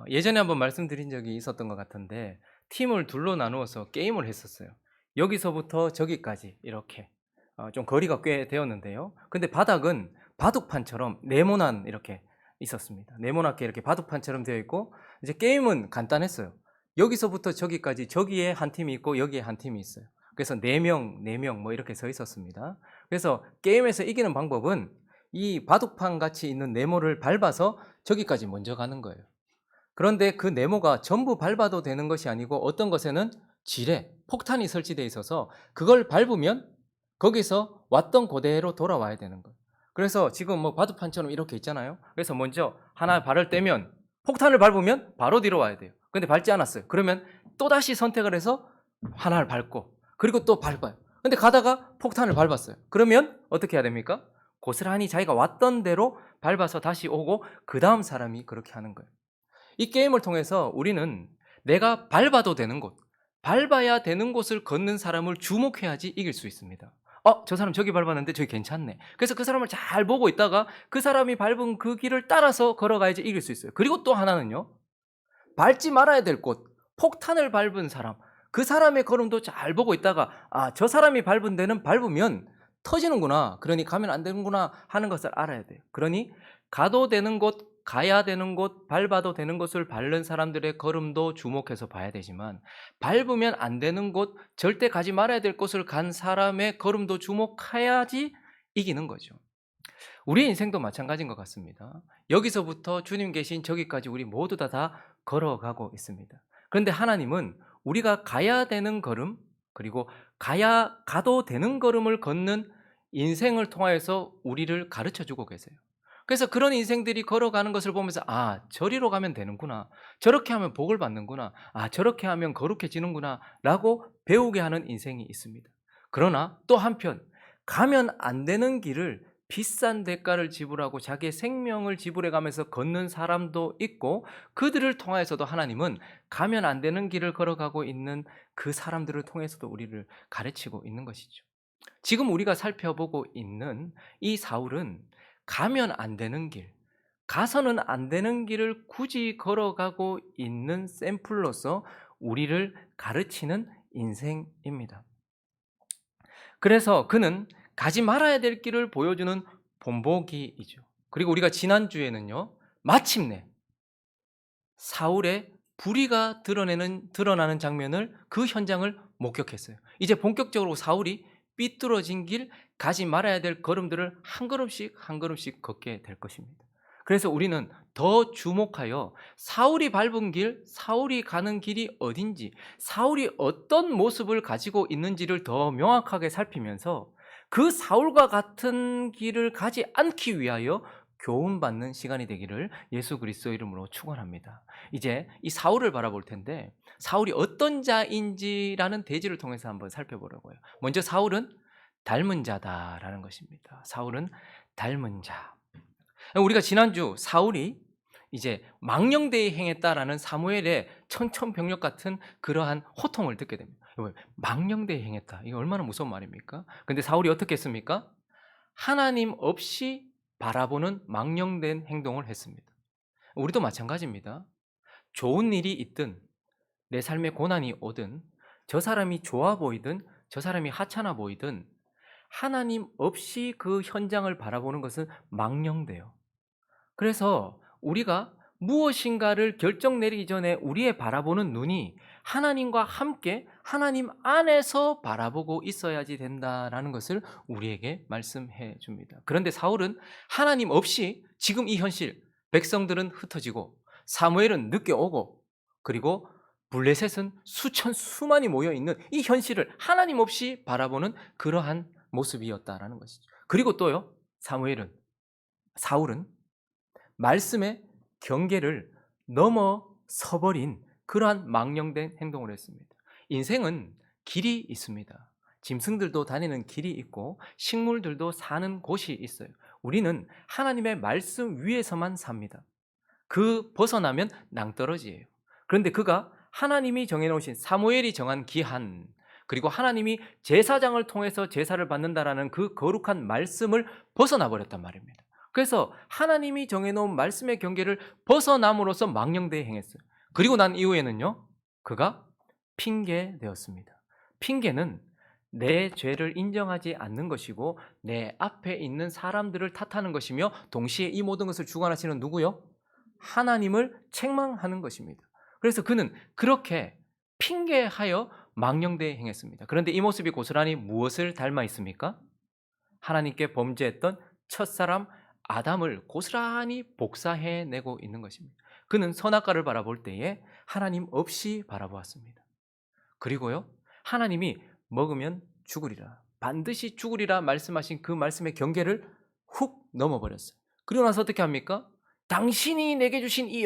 예전에 한번 말씀드린 적이 있었던 것 같은데 팀을 둘로 나누어서 게임을 했었어요. 여기서부터 저기까지 이렇게 좀 거리가 꽤 되었는데요. 근데 바닥은 바둑판처럼 네모난 이렇게 있었습니다. 네모나게 이렇게 바둑판처럼 되어 있고 이제 게임은 간단했어요. 여기서부터 저기까지 저기에 한 팀이 있고 여기에 한 팀이 있어요. 그래서 4명, 4명 뭐 이렇게 서 있었습니다. 그래서 게임에서 이기는 방법은 이 바둑판 같이 있는 네모를 밟아서 저기까지 먼저 가는 거예요. 그런데 그 네모가 전부 밟아도 되는 것이 아니고 어떤 것에는 지뢰, 폭탄이 설치되어 있어서 그걸 밟으면 거기서 왔던 그대로 돌아와야 되는 거예요. 그래서 지금 뭐 바둑판처럼 이렇게 있잖아요. 그래서 먼저 하나 발을 떼면 폭탄을 밟으면 바로 뒤로 와야 돼요. 근데 밟지 않았어요. 그러면 또다시 선택을 해서 하나를 밟고 그리고 또 밟아요. 근데 가다가 폭탄을 밟았어요. 그러면 어떻게 해야 됩니까? 고스란히 자기가 왔던 대로 밟아서 다시 오고 그 다음 사람이 그렇게 하는 거예요. 이 게임을 통해서 우리는 내가 밟아도 되는 곳, 밟아야 되는 곳을 걷는 사람을 주목해야지 이길 수 있습니다. 저 사람 저기 밟았는데 저기 괜찮네. 그래서 그 사람을 잘 보고 있다가 그 사람이 밟은 그 길을 따라서 걸어가야지 이길 수 있어요. 그리고 또 하나는요. 밟지 말아야 될 곳, 폭탄을 밟은 사람, 그 사람의 걸음도 잘 보고 있다가 저 사람이 밟은 데는 밟으면 터지는구나. 그러니 가면 안 되는구나 하는 것을 알아야 돼요. 그러니 가도 되는 곳, 가야 되는 곳, 밟아도 되는 곳을 밟는 사람들의 걸음도 주목해서 봐야 되지만 밟으면 안 되는 곳, 절대 가지 말아야 될 곳을 간 사람의 걸음도 주목해야지 이기는 거죠. 우리 인생도 마찬가지인 것 같습니다. 여기서부터 주님 계신 저기까지 우리 모두 다 걸어가고 있습니다. 그런데 하나님은 우리가 가야 되는 걸음, 그리고 가도 되는 걸음을 걷는 인생을 통하여서 우리를 가르쳐 주고 계세요. 그래서 그런 인생들이 걸어가는 것을 보면서 저리로 가면 되는구나. 저렇게 하면 복을 받는구나. 저렇게 하면 거룩해지는구나. 라고 배우게 하는 인생이 있습니다. 그러나 또 한편 가면 안 되는 길을 비싼 대가를 지불하고 자기의 생명을 지불해 가면서 걷는 사람도 있고 그들을 통하여서도 하나님은 가면 안 되는 길을 걸어가고 있는 그 사람들을 통해서도 우리를 가르치고 있는 것이죠. 지금 우리가 살펴보고 있는 이 사울은 가면 안 되는 길, 가서는 안 되는 길을 굳이 걸어가고 있는 샘플로서 우리를 가르치는 인생입니다. 그래서 그는 가지 말아야 될 길을 보여주는 본보기이죠. 그리고 우리가 지난주에는요, 마침내 사울의 불의가 드러나는 장면을 그 현장을 목격했어요. 이제 본격적으로 사울이 삐뚤어진 길, 가지 말아야 될 걸음들을 한 걸음씩 한 걸음씩 걷게 될 것입니다. 그래서 우리는 더 주목하여 사울이 밟은 길, 사울이 가는 길이 어딘지, 사울이 어떤 모습을 가지고 있는지를 더 명확하게 살피면서 그 사울과 같은 길을 가지 않기 위하여 교훈받는 시간이 되기를 예수 그리스도 이름으로 축원합니다. 이제 이 사울을 바라볼 텐데 사울이 어떤 자인지라는 대지를 통해서 한번 살펴보려고요. 먼저 사울은 닮은 자다라는 것입니다. 사울은 닮은 자. 우리가 지난주 사울이 이제 망령되이 행했다라는 사무엘의 천천병력 같은 그러한 호통을 듣게 됩니다. 망령되이 행했다. 이게 얼마나 무서운 말입니까? 근데 사울이 어떻게 했습니까? 하나님 없이 바라보는 망령된 행동을 했습니다. 우리도 마찬가지입니다. 좋은 일이 있든 내 삶에 고난이 오든 저 사람이 좋아 보이든 저 사람이 하찮아 보이든 하나님 없이 그 현장을 바라보는 것은 망령돼요. 그래서 우리가 무엇인가를 결정 내리기 전에 우리의 바라보는 눈이 하나님과 함께 하나님 안에서 바라보고 있어야지 된다라는 것을 우리에게 말씀해 줍니다. 그런데 사울은 하나님 없이 지금 이 현실, 백성들은 흩어지고 사무엘은 늦게 오고 그리고 블레셋은 수천 수만이 모여 있는 이 현실을 하나님 없이 바라보는 그러한 모습이었다라는 것이죠. 그리고 또요, 사울은 말씀의 경계를 넘어서버린 그러한 망령된 행동을 했습니다. 인생은 길이 있습니다. 짐승들도 다니는 길이 있고 식물들도 사는 곳이 있어요. 우리는 하나님의 말씀 위에서만 삽니다. 그 벗어나면 낭떠러지예요. 그런데 그가 하나님이 정해놓으신 사무엘이 정한 기한, 그리고 하나님이 제사장을 통해서 제사를 받는다라는 그 거룩한 말씀을 벗어나 버렸단 말입니다. 그래서 하나님이 정해놓은 말씀의 경계를 벗어남으로써 망령되이 행했어요. 그리고 난 이후에는요, 그가 핑계되었습니다. 핑계는 내 죄를 인정하지 않는 것이고 내 앞에 있는 사람들을 탓하는 것이며 동시에 이 모든 것을 주관하시는 누구요? 하나님을 책망하는 것입니다. 그래서 그는 그렇게 핑계하여 망령되이 행했습니다. 그런데 이 모습이 고스란히 무엇을 닮아 있습니까? 하나님께 범죄했던 첫사람 아담을 고스란히 복사해내고 있는 것입니다. 그는 선악과를 바라볼 때에 하나님 없이 바라보았습니다. 그리고요, 하나님이 먹으면 죽으리라, 반드시 죽으리라 말씀하신 그 말씀의 경계를 훅 넘어버렸어요. 그리고 나서 어떻게 합니까? 당신이 내게 주신 이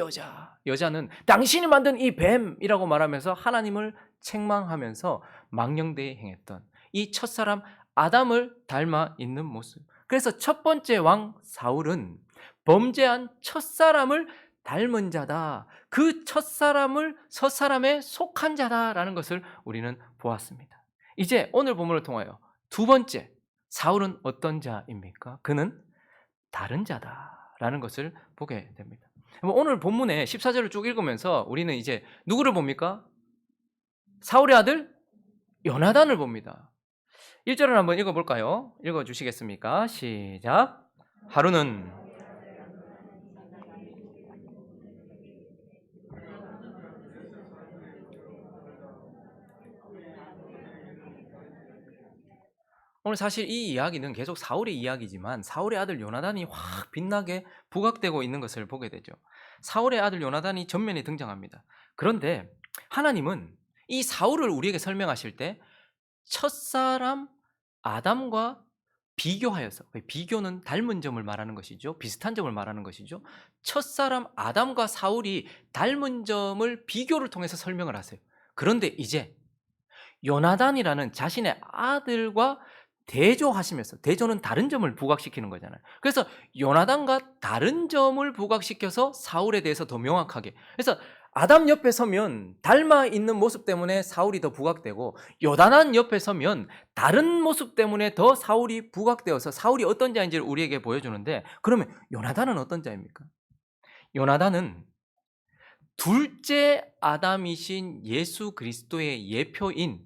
여자는 당신이 만든 이 뱀이라고 말하면서 하나님을 책망하면서 망령되이 행했던 이 첫사람 아담을 닮아 있는 모습. 그래서 첫 번째 왕 사울은 범죄한 첫사람을 닮은 자다, 그 첫사람에 속한 자다라는 것을 우리는 보았습니다. 이제 오늘 본문을 통하여 두 번째, 사울은 어떤 자입니까? 그는 다른 자다라는 것을 보게 됩니다. 오늘 본문의 14절을 쭉 읽으면서 우리는 이제 누구를 봅니까? 사울의 아들 요나단을 봅니다. 1절을 한번 읽어볼까요? 읽어주시겠습니까? 시작. 하루는 오늘 사실 이 이야기는 계속 사울의 이야기지만 사울의 아들 요나단이 확 빛나게 부각되고 있는 것을 보게 되죠. 사울의 아들 요나단이 전면에 등장합니다. 그런데 하나님은 이 사울을 우리에게 설명하실 때 첫사람 아담과 비교하여서, 비교는 닮은 점을 말하는 것이죠. 비슷한 점을 말하는 것이죠. 첫사람 아담과 사울이 닮은 점을 비교를 통해서 설명을 하세요. 그런데 이제 요나단이라는 자신의 아들과 대조하시면서, 대조는 다른 점을 부각시키는 거잖아요. 그래서 요나단과 다른 점을 부각시켜서 사울에 대해서 더 명확하게, 그래서 아담 옆에 서면 닮아 있는 모습 때문에 사울이 더 부각되고 요나단 옆에 서면 다른 모습 때문에 더 사울이 부각되어서 사울이 어떤 자인지를 우리에게 보여주는데, 그러면 요나단은 어떤 자입니까? 요나단은 둘째 아담이신 예수 그리스도의 예표인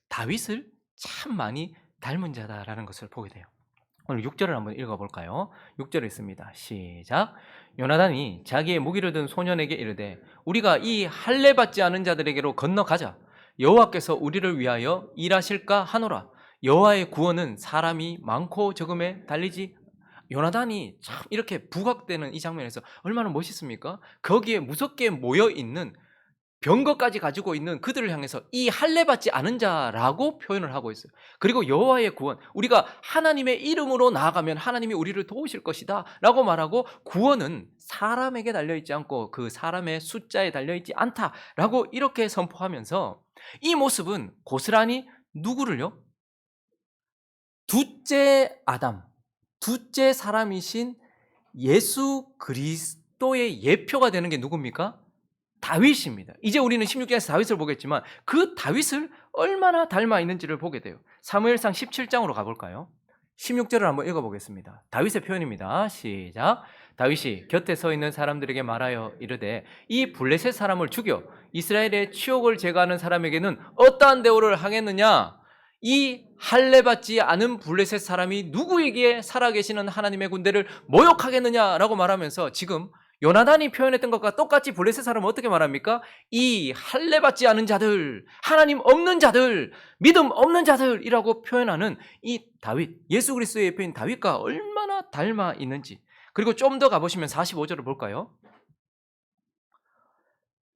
다윗을 참 많이 닮은 자다라는 것을 보게 돼요. 오늘 6절을 한번 읽어볼까요? 6절에 있습니다. 시작. 요나단이 자기의 무기를 든 소년에게 이르되 우리가 이 할례 받지 않은 자들에게로 건너가자. 여호와께서 우리를 위하여 일하실까 하노라. 여호와의 구원은 사람이 많고 적음에 달리지. 요나단이 참 이렇게 부각되는 이 장면에서 얼마나 멋있습니까? 거기에 무섭게 모여있는 병거까지 가지고 있는 그들을 향해서 이 할례 받지 않은 자라고 표현을 하고 있어요. 그리고 여호와의 구원, 우리가 하나님의 이름으로 나아가면 하나님이 우리를 도우실 것이다 라고 말하고, 구원은 사람에게 달려있지 않고 그 사람의 숫자에 달려있지 않다 라고 이렇게 선포하면서 이 모습은 고스란히 누구를요? 둘째 아담, 둘째 사람이신 예수 그리스도의 예표가 되는 게 누굽니까? 다윗입니다. 이제 우리는 16장에서 다윗을 보겠지만 그 다윗을 얼마나 닮아 있는지를 보게 돼요. 사무엘상 17장으로 가볼까요? 16절을 한번 읽어보겠습니다. 다윗의 표현입니다. 시작. 다윗이 곁에 서 있는 사람들에게 말하여 이르되 이 블레셋 사람을 죽여 이스라엘의 치욕을 제거하는 사람에게는 어떠한 대우를 하겠느냐? 이 할례 받지 않은 블레셋 사람이 누구에게 살아계시는 하나님의 군대를 모욕하겠느냐라고 말하면서 지금 요나단이 표현했던 것과 똑같이 블레셋 사람은 어떻게 말합니까? 이 할례 받지 않은 자들, 하나님 없는 자들, 믿음 없는 자들이라고 표현하는 이 다윗, 예수 그리스도의 예표인 다윗과 얼마나 닮아 있는지. 그리고 좀 더 가보시면 45절을 볼까요?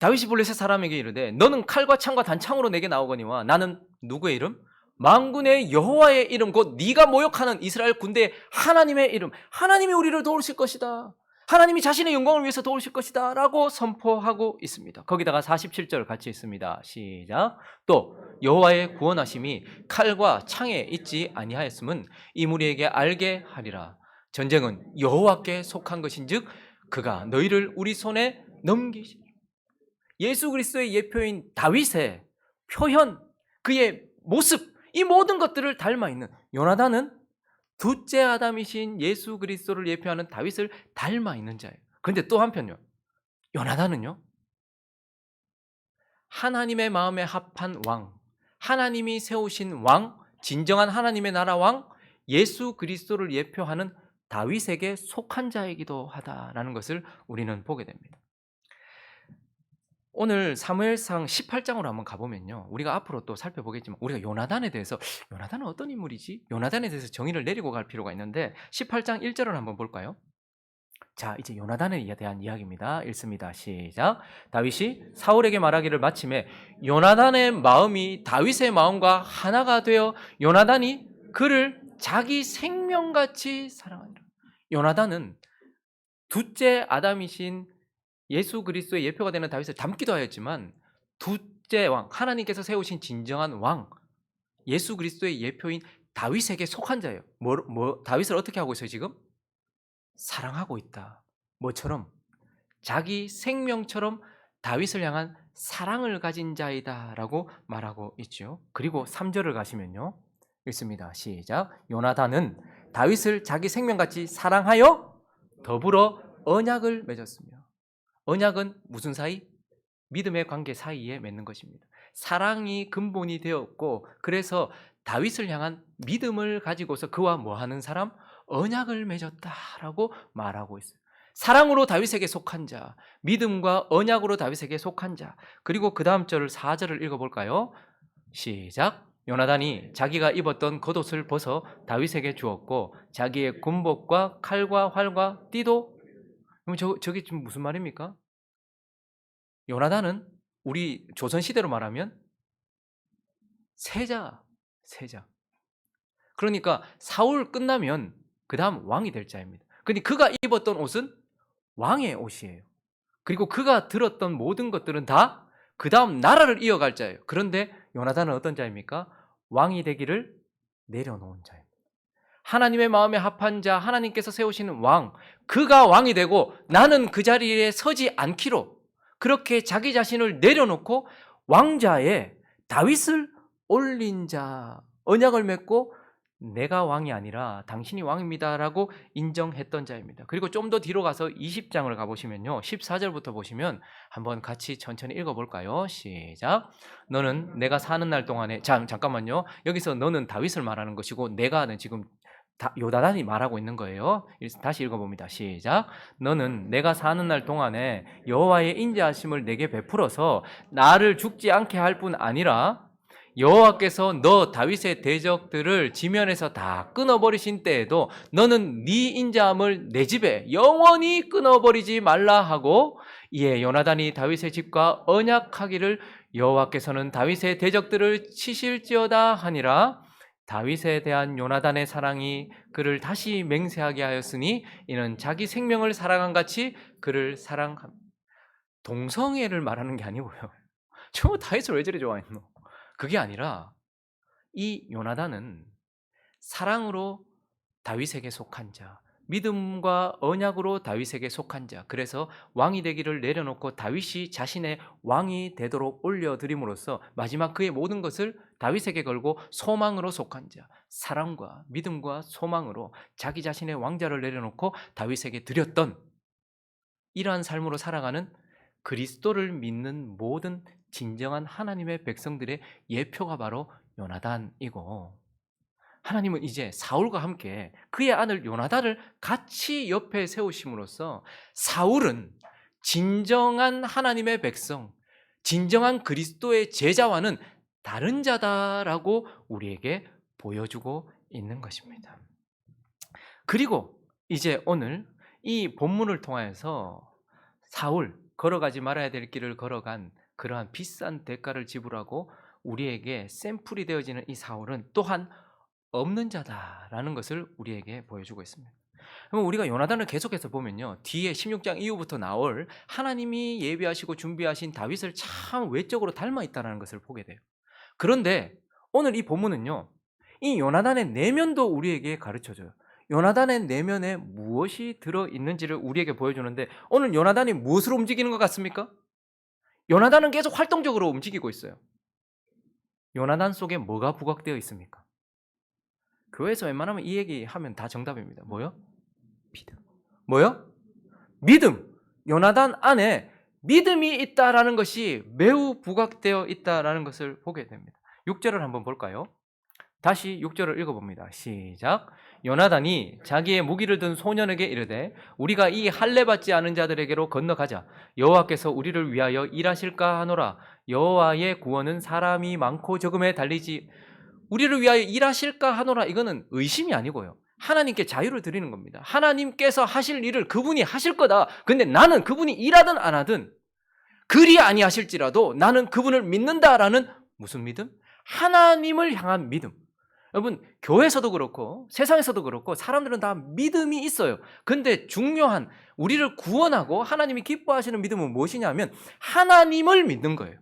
다윗이 블레셋 사람에게 이르되 너는 칼과 창과 단창으로 내게 나오거니와 나는 누구의 이름? 만군의 여호와의 이름, 곧 네가 모욕하는 이스라엘 군대의 하나님의 이름, 하나님이 우리를 도우실 것이다, 하나님이 자신의 영광을 위해서 도우실 것이다 라고 선포하고 있습니다. 거기다가 47절 같이 있습니다. 시작. 또 여호와의 구원하심이 칼과 창에 있지 아니하였음은 이 무리에게 알게 하리라. 전쟁은 여호와께 속한 것인즉 그가 너희를 우리 손에 넘기시리라. 예수 그리스도의 예표인 다윗의 표현, 그의 모습, 이 모든 것들을 닮아 있는 요나단은 둘째 아담이신 예수 그리스도를 예표하는 다윗을 닮아 있는 자예요. 그런데 또 한편요. 요나단은요. 하나님의 마음에 합한 왕, 하나님이 세우신 왕, 진정한 하나님의 나라 왕, 예수 그리스도를 예표하는 다윗에게 속한 자이기도 하다라는 것을 우리는 보게 됩니다. 오늘 사무엘상 18장으로 한번 가보면요. 우리가 앞으로 또 살펴보겠지만 우리가 요나단에 대해서 요나단은 어떤 인물이지? 요나단에 대해서 정의를 내리고 갈 필요가 있는데 18장 1절을 한번 볼까요? 자, 이제 요나단에 대한 이야기입니다. 읽습니다. 시작. 다윗이 사울에게 말하기를 마침에 요나단의 마음이 다윗의 마음과 하나가 되어 요나단이 그를 자기 생명같이 사랑하니라. 요나단은 둘째 아담이신 예수 그리스도의 예표가 되는 다윗을 닮기도 하였지만 둘째 왕, 하나님께서 세우신 진정한 왕, 예수 그리스도의 예표인 다윗에게 속한 자예요. 다윗을 어떻게 하고 있어요 지금? 사랑하고 있다. 뭐처럼? 자기 생명처럼 다윗을 향한 사랑을 가진 자이다 라고 말하고 있죠. 그리고 3절을 가시면요. 읽습니다. 시작. 요나단은 다윗을 자기 생명같이 사랑하여 더불어 언약을 맺었으며, 언약은 무슨 사이? 믿음의 관계 사이에 맺는 것입니다. 사랑이 근본이 되었고, 그래서 다윗을 향한 믿음을 가지고서 그와 뭐하는 사람? 언약을 맺었다라고 말하고 있어요. 사랑으로 다윗에게 속한 자, 믿음과 언약으로 다윗에게 속한 자. 그리고 그 다음 절을 4절을 읽어볼까요? 시작. 요나단이 자기가 입었던 겉옷을 벗어 다윗에게 주었고 자기의 군복과 칼과 활과 띠도. 그럼 저게 지금 무슨 말입니까? 요나단은 우리 조선시대로 말하면 세자. 그러니까 사울 끝나면 그 다음 왕이 될 자입니다. 근데 그가 입었던 옷은 왕의 옷이에요. 그리고 그가 들었던 모든 것들은 다 그 다음 나라를 이어갈 자예요. 그런데 요나단은 어떤 자입니까? 왕이 되기를 내려놓은 자입니다. 하나님의 마음에 합한 자, 하나님께서 세우시는 왕, 그가 왕이 되고 나는 그 자리에 서지 않기로 그렇게 자기 자신을 내려놓고 왕자에 다윗을 올린 자, 언약을 맺고 내가 왕이 아니라 당신이 왕입니다라고 인정했던 자입니다. 그리고 좀 더 뒤로 가서 20장을 가보시면요. 14절부터 보시면 한번 같이 천천히 읽어볼까요? 시작. 너는 내가 사는 날 동안에, 잠깐만요. 여기서 너는 다윗을 말하는 것이고 내가는 지금 요나단이 말하고 있는 거예요. 다시 읽어봅니다. 시작. 너는 내가 사는 날 동안에 여호와의 인자하심을 내게 베풀어서 나를 죽지 않게 할 뿐 아니라 여호와께서 너 다윗의 대적들을 지면에서 다 끊어버리신 때에도 너는 네 인자함을 내 집에 영원히 끊어버리지 말라 하고, 이에 요나단이 다윗의 집과 언약하기를 여호와께서는 다윗의 대적들을 치실지어다 하니라. 다윗에 대한 요나단의 사랑이 그를 다시 맹세하게 하였으니 이는 자기 생명을 사랑한 같이 그를 사랑함. 동성애를 말하는 게 아니고요. 저 다윗을 왜 저리 좋아했노? 그게 아니라 이 요나단은 사랑으로 다윗에게 속한 자, 믿음과 언약으로 다윗에게 속한 자, 그래서 왕이 되기를 내려놓고 다윗이 자신의 왕이 되도록 올려드림으로써 마지막 그의 모든 것을 다윗에게 걸고 소망으로 속한 자, 사랑과 믿음과 소망으로 자기 자신의 왕자를 내려놓고 다윗에게 드렸던 이러한 삶으로 살아가는 그리스도를 믿는 모든 진정한 하나님의 백성들의 예표가 바로 요나단이고, 하나님은 이제 사울과 함께 그의 아들 요나단을 같이 옆에 세우심으로써 사울은 진정한 하나님의 백성, 진정한 그리스도의 제자와는 다른 자다라고 우리에게 보여주고 있는 것입니다. 그리고 이제 오늘 이 본문을 통하여서 사울, 걸어가지 말아야 될 길을 걸어간 그러한 비싼 대가를 지불하고 우리에게 샘플이 되어지는 이 사울은 또한 없는 자다라는 것을 우리에게 보여주고 있습니다. 그럼 우리가 요나단을 계속해서 보면요, 뒤에 16장 이후부터 나올 하나님이 예비하시고 준비하신 다윗을 참 외적으로 닮아 있다는 것을 보게 돼요. 그런데 오늘 이 본문은요, 이 요나단의 내면도 우리에게 가르쳐줘요. 요나단의 내면에 무엇이 들어있는지를 우리에게 보여주는데, 오늘 요나단이 무엇으로 움직이는 것 같습니까? 요나단은 계속 활동적으로 움직이고 있어요. 요나단 속에 뭐가 부각되어 있습니까? 교회에서 웬만하면 이 얘기하면 다 정답입니다. 뭐요? 믿음. 뭐요? 믿음. 요나단 안에 믿음이 있다라는 것이 매우 부각되어 있다라는 것을 보게 됩니다. 6절을 한번 볼까요? 다시 6절을 읽어봅니다. 시작. 요나단이 자기의 무기를 든 소년에게 이르되 우리가 이 할례 받지 않은 자들에게로 건너가자. 여호와께서 우리를 위하여 일하실까 하노라. 여호와의 구원은 사람이 많고 적음에 달리지. 우리를 위하여 일하실까 하노라. 이거는 의심이 아니고요. 하나님께 자유를 드리는 겁니다. 하나님께서 하실 일을 그분이 하실 거다. 근데 나는 그분이 일하든 안 하든 그리 아니하실지라도 나는 그분을 믿는다라는 무슨 믿음? 하나님을 향한 믿음. 여러분, 교회에서도 그렇고 세상에서도 그렇고 사람들은 다 믿음이 있어요. 근데 중요한 우리를 구원하고 하나님이 기뻐하시는 믿음은 무엇이냐면 하나님을 믿는 거예요.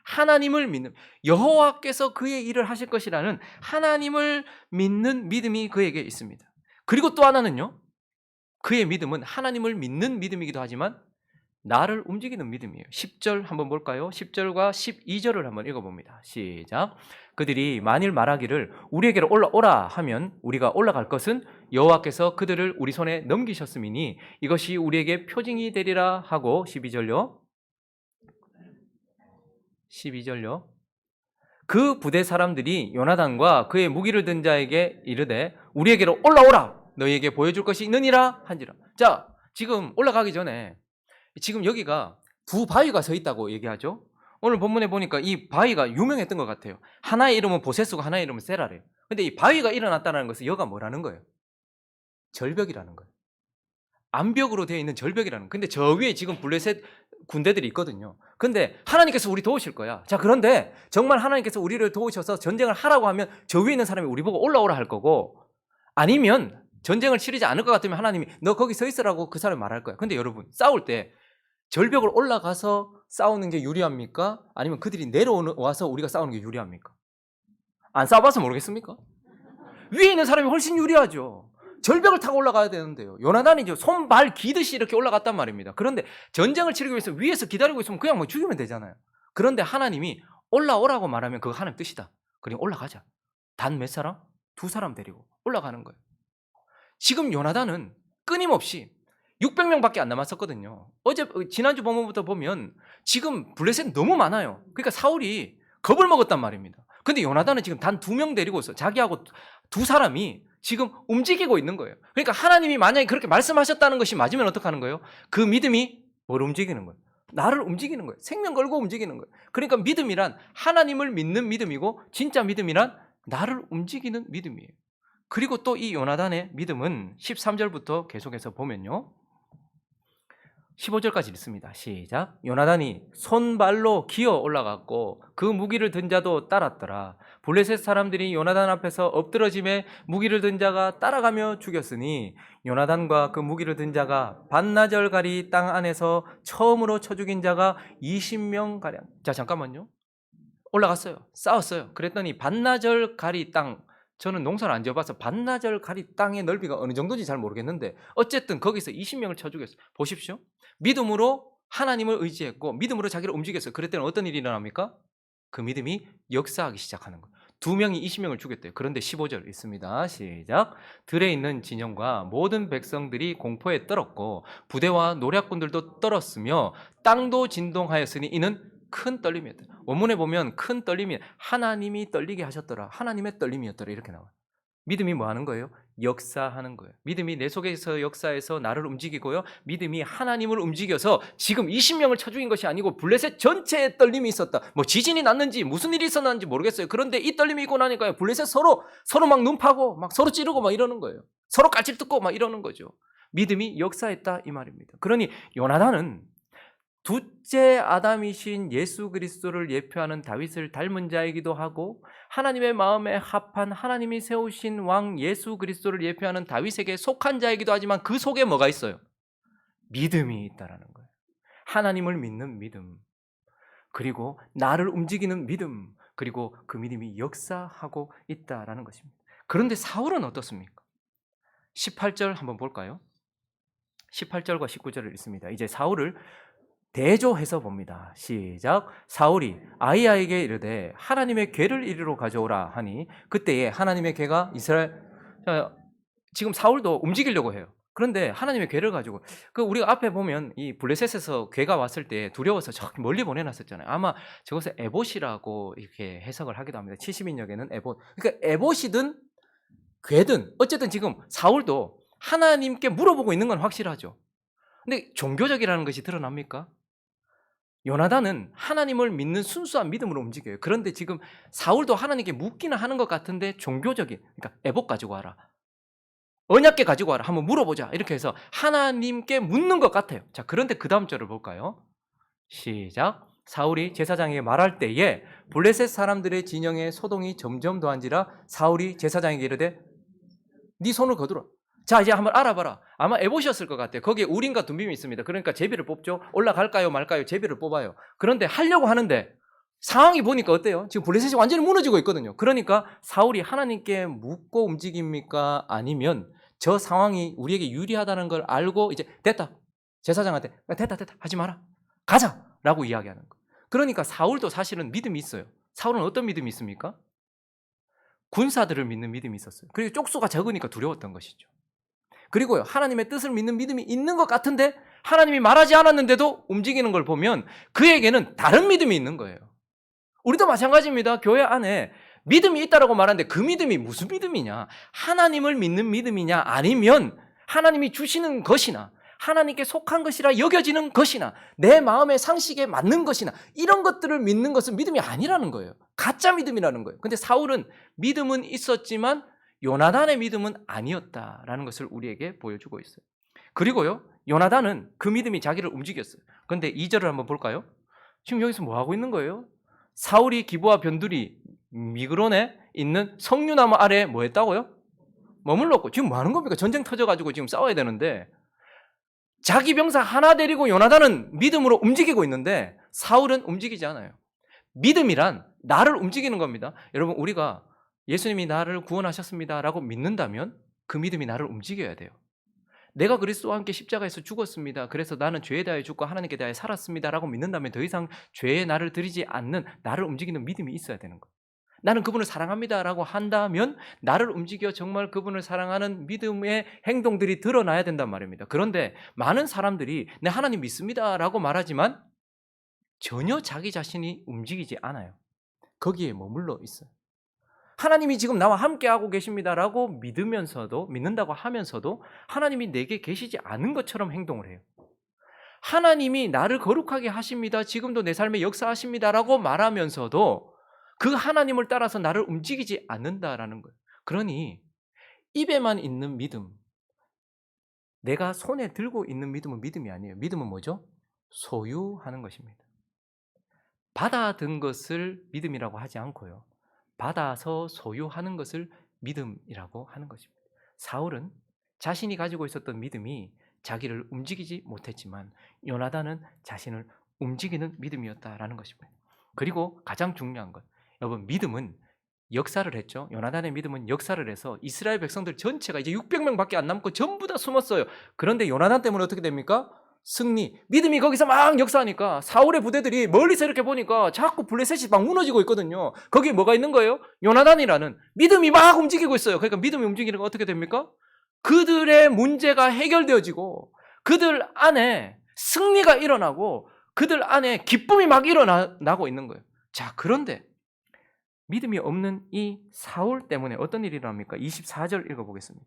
하나님을 믿는, 여호와께서 그의 일을 하실 것이라는 하나님을 믿는 믿음이 그에게 있습니다. 그리고 또 하나는요, 그의 믿음은 하나님을 믿는 믿음이기도 하지만 나를 움직이는 믿음이에요. 10절 한번 볼까요? 10절과 12절을 한번 읽어봅니다. 시작. 그들이 만일 말하기를 우리에게로 올라오라 하면 우리가 올라갈 것은 여호와께서 그들을 우리 손에 넘기셨음이니 이것이 우리에게 표징이 되리라 하고 12절요. 그 부대 사람들이 요나단과 그의 무기를 든 자에게 이르되 우리에게로 올라오라 너희에게 보여줄 것이 있느니라 한지라. 자, 지금 올라가기 전에 지금 여기가 두 바위가 서 있다고 얘기하죠. 오늘 본문에 보니까 이 바위가 유명했던 것 같아요. 하나의 이름은 보세스고 하나의 이름은 세라래요. 근데 이 바위가 일어났다는 것은 여가 뭐라는 거예요? 절벽이라는 거예요. 암벽으로 되어 있는 절벽이라는 거예요. 근데 저 위에 지금 블레셋 군대들이 있거든요. 근데 하나님께서 우리 도우실 거야. 자, 그런데 정말 하나님께서 우리를 도우셔서 전쟁을 하라고 하면 저 위에 있는 사람이 우리 보고 올라오라 할 거고, 아니면 전쟁을 치르지 않을 것 같으면 하나님이 너 거기 서 있으라고 그 사람이 말할 거야. 근데 여러분, 싸울 때 절벽을 올라가서 싸우는 게 유리합니까? 아니면 그들이 내려와서 우리가 싸우는 게 유리합니까? 안 싸워봐서 모르겠습니까? 위에 있는 사람이 훨씬 유리하죠. 절벽을 타고 올라가야 되는데요. 요나단이 이제 손발 기듯이 이렇게 올라갔단 말입니다. 그런데 전쟁을 치르기 위해서 위에서 기다리고 있으면 그냥 뭐 죽이면 되잖아요. 그런데 하나님이 올라오라고 말하면 그거 하나님 뜻이다. 그냥 올라가자. 단 몇 사람? 두 사람 데리고 올라가는 거예요. 지금 요나단은 끊임없이 600명밖에 안 남았었거든요. 지난주 본문부터 보면 지금 블레셋 너무 많아요. 그러니까 사울이 겁을 먹었단 말입니다. 근데 요나단은 지금 단 2명 데리고 있어. 자기하고 두 사람이 지금 움직이고 있는 거예요. 그러니까 하나님이 만약에 그렇게 말씀하셨다는 것이 맞으면 어떡하는 거예요? 그 믿음이 뭘 움직이는 거예요? 나를 움직이는 거예요. 생명 걸고 움직이는 거예요. 그러니까 믿음이란 하나님을 믿는 믿음이고 진짜 믿음이란 나를 움직이는 믿음이에요. 그리고 또 이 요나단의 믿음은 13절부터 계속해서 보면요, 15절까지 읽습니다. 시작. 요나단이 손발로 기어 올라갔고 그 무기를 든 자도 따랐더라. 블레셋 사람들이 요나단 앞에서 엎드러짐에 무기를 든 자가 따라가며 죽였으니 요나단과 그 무기를 든 자가 반나절가리 땅 안에서 처음으로 쳐 죽인 자가 20명 가량. 자, 잠깐만요. 올라갔어요. 싸웠어요. 그랬더니 반나절가리 땅, 저는 농사를 안 지어봐서 반나절가리 땅의 넓이가 어느 정도인지 잘 모르겠는데 어쨌든 거기서 20명을 쳐 죽였어요. 보십시오. 믿음으로 하나님을 의지했고 믿음으로 자기를 움직였어요. 그랬더니 어떤 일이 일어납니까? 그 믿음이 역사하기 시작하는 거예요. 2명이 20명을 죽였대요. 그런데 15절 있습니다. 시작. 들에 있는 진영과 모든 백성들이 공포에 떨었고 부대와 노략군들도 떨었으며 땅도 진동하였으니 이는 큰 떨림이었다. 원문에 보면 큰 떨림이 하나님이 떨리게 하셨더라. 하나님의 떨림이었더라. 이렇게 나와요. 믿음이 뭐 하는 거예요? 역사하는 거예요. 믿음이 내 속에서 역사해서 나를 움직이고요. 믿음이 하나님을 움직여서 지금 20명을 쳐 죽인 것이 아니고 블레셋 전체에 떨림이 있었다. 뭐 지진이 났는지 무슨 일이 있었는지 모르겠어요. 그런데 이 떨림이 있고 나니까요, 블레셋 서로 막 눈 파고 막 서로 찌르고 막 이러는 거예요. 서로 깔질 뜯고 막 이러는 거죠. 믿음이 역사했다 이 말입니다. 그러니 요나단은 둘째 아담이신 예수 그리스도를 예표하는 다윗을 닮은 자이기도 하고 하나님의 마음에 합한 하나님이 세우신 왕 예수 그리스도를 예표하는 다윗에게 속한 자이기도 하지만 그 속에 뭐가 있어요? 믿음이 있다라는 거예요. 하나님을 믿는 믿음, 그리고 나를 움직이는 믿음, 그리고 그 믿음이 역사하고 있다라는 것입니다. 그런데 사울은 어떻습니까? 18절 한번 볼까요? 18절과 19절을 읽습니다. 이제 사울을 대조해서 봅니다. 시작. 사울이 아히야에게 이르되 하나님의 궤를 이리로 가져오라 하니 그때에 하나님의 궤가 이스라엘 자, 지금 사울도 움직이려고 해요. 그런데 하나님의 괴를 가지고 우리가 앞에 보면 이 블레셋에서 괴가 왔을 때 두려워서 저기 멀리 보내놨었잖아요. 아마 저것을 에봇이라고 이렇게 해석을 하기도 합니다. 70인역에는 에봇. 그러니까 에봇이든 괴든 어쨌든 지금 사울도 하나님께 물어보고 있는 건 확실하죠. 근데 종교적이라는 것이 드러납니까? 요나단은 하나님을 믿는 순수한 믿음으로 움직여요. 그런데 지금 사울도 하나님께 묻기는 하는 것 같은데 종교적인, 그러니까 에봇 가지고 와라, 언약궤 가지고 와라, 한번 물어보자, 이렇게 해서 하나님께 묻는 것 같아요. 자, 그런데 그 다음 절을 볼까요? 시작. 사울이 제사장에게 말할 때에 블레셋 사람들의 진영에 소동이 점점 더한지라 사울이 제사장에게 이르되 네 손을 거두라. 자, 이제 한번 알아봐라. 아마 에봇이었을 것 같아요. 거기에 우림과 둠빔이 있습니다. 그러니까 제비를 뽑죠. 올라갈까요 말까요? 제비를 뽑아요. 그런데 하려고 하는데 상황이 보니까 어때요? 지금 블레셋이 완전히 무너지고 있거든요. 그러니까 사울이 하나님께 묻고 움직입니까? 아니면 저 상황이 우리에게 유리하다는 걸 알고 이제 됐다, 제사장한테 됐다 하지 마라, 가자라고 이야기하는 거. 그러니까 사울도 사실은 믿음이 있어요. 사울은 어떤 믿음이 있습니까? 군사들을 믿는 믿음이 있었어요. 그리고 쪽수가 적으니까 두려웠던 것이죠. 그리고요, 하나님의 뜻을 믿는 믿음이 있는 것 같은데 하나님이 말하지 않았는데도 움직이는 걸 보면 그에게는 다른 믿음이 있는 거예요. 우리도 마찬가지입니다. 교회 안에 믿음이 있다라고 말하는데 그 믿음이 무슨 믿음이냐? 하나님을 믿는 믿음이냐? 아니면 하나님이 주시는 것이나 하나님께 속한 것이라 여겨지는 것이나 내 마음의 상식에 맞는 것이나 이런 것들을 믿는 것은 믿음이 아니라는 거예요. 가짜 믿음이라는 거예요. 근데 사울은 믿음은 있었지만 요나단의 믿음은 아니었다라는 것을 우리에게 보여주고 있어요. 그리고요, 요나단은 그 믿음이 자기를 움직였어요. 그런데 2절을 한번 볼까요? 지금 여기서 뭐 하고 있는 거예요? 사울이 기브와 변두리 미그론에 있는 석류나무 아래에 뭐 했다고요? 머물렀고. 지금 뭐 하는 겁니까? 전쟁 터져가지고 지금 싸워야 되는데 자기 병사 하나 데리고 요나단은 믿음으로 움직이고 있는데 사울은 움직이지 않아요. 믿음이란 나를 움직이는 겁니다. 여러분, 우리가 예수님이 나를 구원하셨습니다라고 믿는다면 그 믿음이 나를 움직여야 돼요. 내가 그리스도와 함께 십자가에서 죽었습니다, 그래서 나는 죄에 대하여 죽고 하나님께 대하여 살았습니다라고 믿는다면 더 이상 죄에 나를 들이지 않는 나를 움직이는 믿음이 있어야 되는 거예요. 나는 그분을 사랑합니다라고 한다면 나를 움직여 정말 그분을 사랑하는 믿음의 행동들이 드러나야 된단 말입니다. 그런데 많은 사람들이 네, 하나님 믿습니다라고 말하지만 전혀 자기 자신이 움직이지 않아요. 거기에 머물러 있어요. 하나님이 지금 나와 함께하고 계십니다라고 믿는다고 하면서도 하나님이 내게 계시지 않은 것처럼 행동을 해요. 하나님이 나를 거룩하게 하십니다, 지금도 내 삶에 역사하십니다라고 말하면서도 그 하나님을 따라서 나를 움직이지 않는다라는 거예요. 그러니 입에만 있는 믿음, 내가 손에 들고 있는 믿음은 믿음이 아니에요. 믿음은 뭐죠? 소유하는 것입니다. 받아든 것을 믿음이라고 하지 않고요, 받아서 소유하는 것을 믿음이라고 하는 것입니다. 사울은 자신이 가지고 있었던 믿음이 자기를 움직이지 못했지만 요나단은 자신을 움직이는 믿음이었다라는 것입니다. 그리고 가장 중요한 것, 여러분, 믿음은 역사를 했죠. 요나단의 믿음은 역사를 해서 이스라엘 백성들 전체가 이제 600명밖에 안 남고 전부 다 숨었어요. 그런데 요나단 때문에 어떻게 됩니까? 승리. 믿음이 거기서 막 역사하니까 사울의 부대들이 멀리서 이렇게 보니까 자꾸 블레셋이 막 무너지고 있거든요. 거기에 뭐가 있는 거예요? 요나단이라는 믿음이 막 움직이고 있어요. 그러니까 믿음이 움직이는 건 어떻게 됩니까? 그들의 문제가 해결되어지고 그들 안에 승리가 일어나고 그들 안에 기쁨이 막 일어나고 있는 거예요. 자, 그런데 믿음이 없는 이 사울 때문에 어떤 일이 일어납니까? 24절 읽어보겠습니다.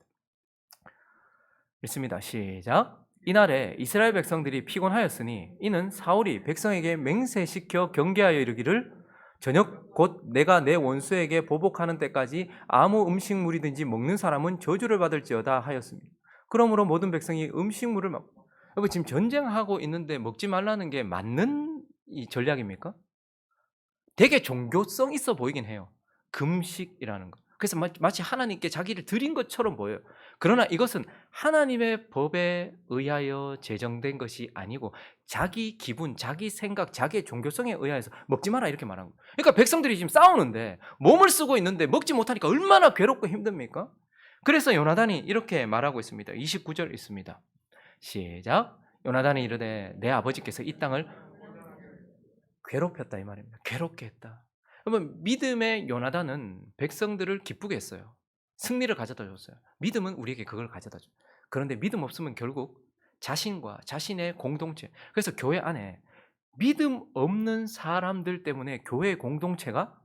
읽습니다. 시작. 이날에 이스라엘 백성들이 피곤하였으니 이는 사울이 백성에게 맹세시켜 경계하여 이르기를 저녁 곧 내가 내 원수에게 보복하는 때까지 아무 음식물이든지 먹는 사람은 저주를 받을지어다 하였습니다. 그러므로 모든 백성이 음식물을 먹고, 여러분, 지금 전쟁하고 있는데 먹지 말라는 게 맞는 이 전략입니까? 되게 종교성 있어 보이긴 해요. 금식이라는 거. 그래서 마치 하나님께 자기를 드린 것처럼 보여요. 그러나 이것은 하나님의 법에 의하여 제정된 것이 아니고 자기 기분, 자기 생각, 자기의 종교성에 의해서 먹지 마라 이렇게 말한 거예요. 그러니까 백성들이 지금 싸우는데 몸을 쓰고 있는데 먹지 못하니까 얼마나 괴롭고 힘듭니까? 그래서 요나단이 이렇게 말하고 있습니다. 29절 있습니다. 시작. 요나단이 이르되 내 아버지께서 이 땅을 괴롭혔다 이 말입니다. 괴롭게 했다. 그러면 믿음의 요나단은 백성들을 기쁘게 했어요. 승리를 가져다 줬어요. 믿음은 우리에게 그걸 가져다 줘요. 그런데 믿음 없으면 결국 자신과 자신의 공동체, 그래서 교회 안에 믿음 없는 사람들 때문에 교회 공동체가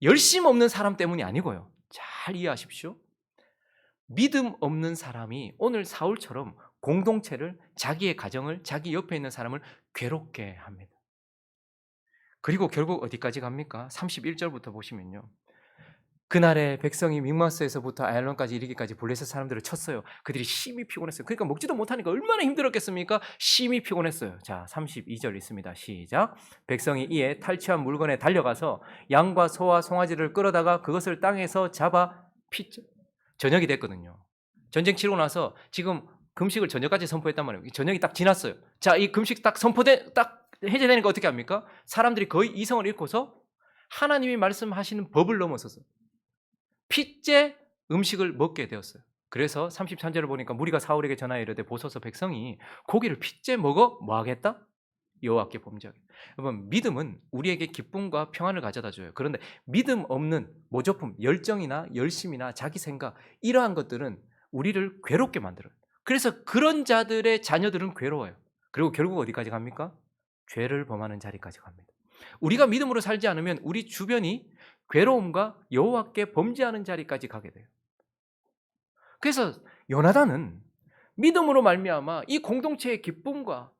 열심 없는 사람 때문이 아니고요. 잘 이해하십시오. 믿음 없는 사람이 오늘 사울처럼 공동체를, 자기의 가정을, 자기 옆에 있는 사람을 괴롭게 합니다. 그리고 결국 어디까지 갑니까? 31절부터 보시면요. 그날에 백성이 믹마스에서부터 아얄론까지 이르기까지 블레셋 사람들을 쳤어요. 그들이 심히 피곤했어요. 그러니까 먹지도 못하니까 얼마나 힘들었겠습니까? 심히 피곤했어요. 자, 32절 있습니다. 시작. 백성이 이에 탈취한 물건에 달려가서 양과 소와 송아지를 끌어다가 그것을 땅에서 잡아 피죠. 저녁이 됐거든요. 전쟁 치르고 나서 지금 금식을 저녁까지 선포했단 말이에요. 저녁이 딱 지났어요. 자, 이 금식 딱 딱 해제되니까 어떻게 합니까? 사람들이 거의 이성을 잃고서 하나님이 말씀하시는 법을 넘어서서 핏째 음식을 먹게 되었어요. 그래서 33절을 보니까 무리가 사울에게 전하여 이르되 보소서 백성이 고기를 핏째 먹어 뭐 하겠다? 여호와께 범죄하겠다. 여러분, 믿음은 우리에게 기쁨과 평안을 가져다 줘요. 그런데 믿음 없는 모조품, 열정이나 열심이나 자기 생각, 이러한 것들은 우리를 괴롭게 만들어요. 그래서 그런 자들의 자녀들은 괴로워요. 그리고 결국 어디까지 갑니까? 죄를 범하는 자리까지 갑니다. 우리가 믿음으로 살지 않으면 우리 주변이 괴로움과 여호와께 범죄하는 자리까지 가게 돼요. 그래서 요나단은 믿음으로 말미암아 이 공동체의 기쁨과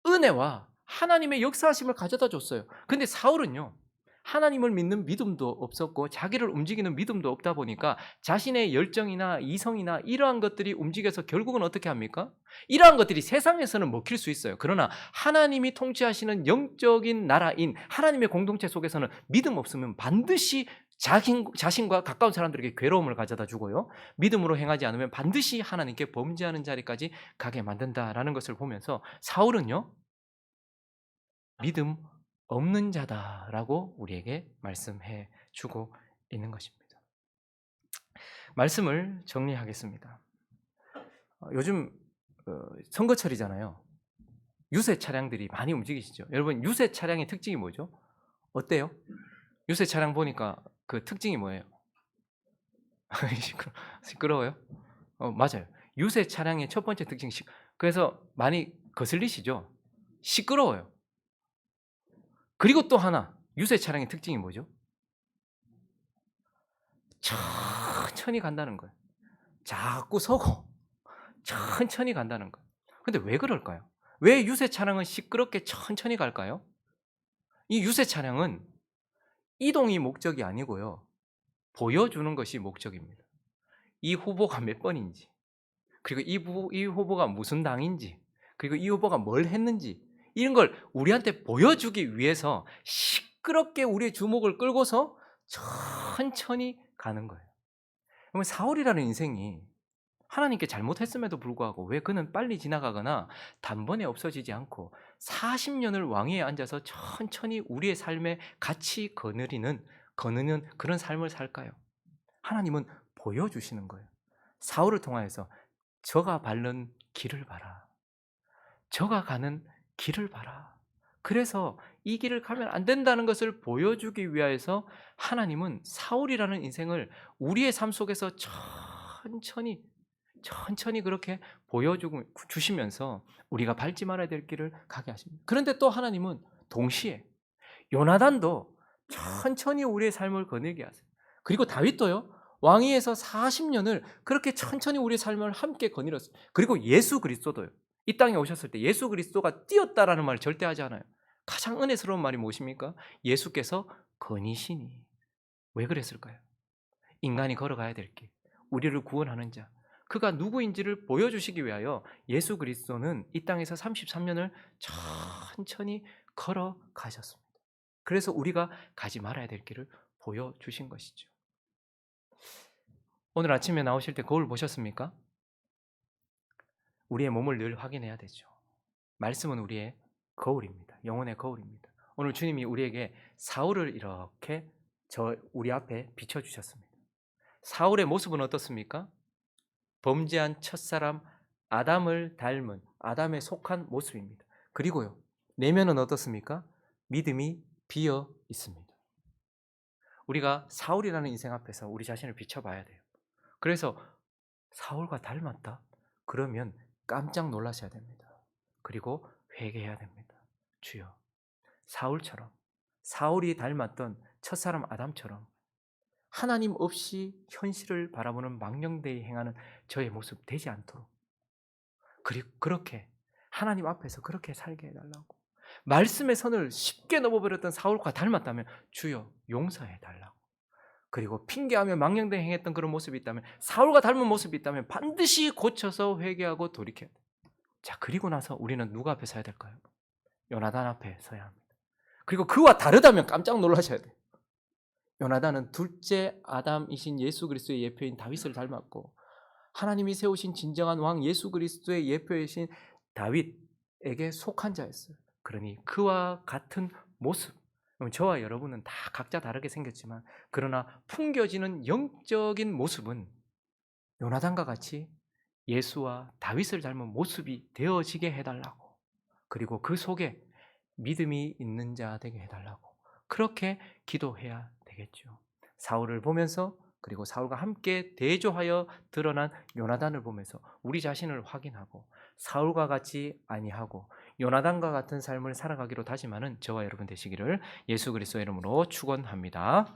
은혜와 하나님의 역사하심을 가져다 줬어요. 근데 사울은요, 하나님을 믿는 믿음도 없었고 자기를 움직이는 믿음도 없다 보니까 자신의 열정이나 이성이나 이러한 것들이 움직여서 결국은 어떻게 합니까? 이러한 것들이 세상에서는 먹힐 수 있어요. 그러나 하나님이 통치하시는 영적인 나라인 하나님의 공동체 속에서는 믿음 없으면 반드시 자신과 가까운 사람들에게 괴로움을 가져다 주고요, 믿음으로 행하지 않으면 반드시 하나님께 범죄하는 자리까지 가게 만든다라는 것을 보면서 사울은요, 믿음 없는 자다라고 우리에게 말씀해 주고 있는 것입니다. 말씀을 정리하겠습니다. 요즘 선거철이잖아요. 유세 차량들이 많이 움직이시죠. 여러분, 유세 차량의 특징이 뭐죠? 어때요? 유세 차량 보니까 그 특징이 뭐예요? 시끄러워요? 맞아요. 유세 차량의 첫 번째 특징, 그래서 많이 거슬리시죠? 시끄러워요. 그리고 또 하나, 유세 차량의 특징이 뭐죠? 천천히 간다는 거예요. 자꾸 서고 천천히 간다는 거예요. 근데 왜 그럴까요? 왜 유세 차량은 시끄럽게 천천히 갈까요? 이 유세 차량은 이동이 목적이 아니고요, 보여주는 것이 목적입니다. 이 후보가 몇 번인지, 그리고 이 후보가 무슨 당인지, 그리고 이 후보가 뭘 했는지, 이런 걸 우리한테 보여주기 위해서 시끄럽게 우리의 주목을 끌고서 천천히 가는 거예요. 그러면 사울이라는 인생이 하나님께 잘못했음에도 불구하고 왜 그는 빨리 지나가거나 단번에 없어지지 않고 40년을 왕위에 앉아서 천천히 우리의 삶에 같이 거느리는 그런 삶을 살까요? 하나님은 보여주시는 거예요. 사울을 통하여서 저가 밟는 길을 봐라. 저가 가는 길을 봐라. 그래서 이 길을 가면 안 된다는 것을 보여주기 위해서 하나님은 사울이라는 인생을 우리의 삶 속에서 천천히 그렇게 보여주시면서 우리가 밟지 말아야 될 길을 가게 하십니다. 그런데 또 하나님은 동시에 요나단도 천천히 우리의 삶을 거닐게 하세요. 그리고 다윗도요, 왕위에서 40년을 그렇게 천천히 우리의 삶을 함께 거닐었어요. 그리고 예수 그리스도도요, 이 땅에 오셨을 때 예수 그리스도가 뛰었다라는 말을 절대 하지 않아요. 가장 은혜스러운 말이 무엇입니까? 예수께서 거니시니. 왜 그랬을까요? 인간이 걸어가야 될 길, 우리를 구원하는 자, 그가 누구인지를 보여주시기 위하여 예수 그리스도는 이 땅에서 33년을 천천히 걸어가셨습니다. 그래서 우리가 가지 말아야 될 길을 보여주신 것이죠. 오늘 아침에 나오실 때 거울 보셨습니까? 우리의 몸을 늘 확인해야 되죠. 말씀은 우리의 거울입니다. 영혼의 거울입니다. 오늘 주님이 우리에게 사울을 이렇게 우리 앞에 비춰주셨습니다. 사울의 모습은 어떻습니까? 범죄한 첫사람 아담을 닮은, 아담에 속한 모습입니다. 그리고요, 내면은 어떻습니까? 믿음이 비어 있습니다. 우리가 사울이라는 인생 앞에서 우리 자신을 비춰봐야 돼요. 그래서 사울과 닮았다? 그러면 깜짝 놀라셔야 됩니다. 그리고 회개해야 됩니다. 주여, 사울처럼, 사울이 닮았던 첫사람 아담처럼 하나님 없이 현실을 바라보는 망령되이 행하는 저의 모습 되지 않도록, 그리고 그렇게 하나님 앞에서 그렇게 살게 해달라고. 말씀의 선을 쉽게 넘어버렸던 사울과 닮았다면 주여 용서해 달라고. 그리고 핑계하며 망령되이 행했던 그런 모습이 있다면, 사울과 닮은 모습이 있다면 반드시 고쳐서 회개하고 돌이켜야 돼. 자, 그리고 나서 우리는 누가 앞에 서야 될까요? 요나단 앞에 서야 합니다. 그리고 그와 다르다면 깜짝 놀라셔야 돼요. 요나단은 둘째 아담이신 예수 그리스도의 예표인 다윗을 닮았고, 하나님이 세우신 진정한 왕 예수 그리스도의 예표이신 다윗에게 속한 자였어요. 그러니 그와 같은 모습, 저와 여러분은 다 각자 다르게 생겼지만 그러나 풍겨지는 영적인 모습은 요나단과 같이 예수와 다윗을 닮은 모습이 되어지게 해달라고, 그리고 그 속에 믿음이 있는 자 되게 해달라고, 그렇게 기도해야 되겠죠. 사울을 보면서, 그리고 사울과 함께 대조하여 드러난 요나단을 보면서 우리 자신을 확인하고 사울과 같이 아니하고 요나단과 같은 삶을 살아가기로 다짐하는 저와 여러분 되시기를 예수 그리스도의 이름으로 축원합니다.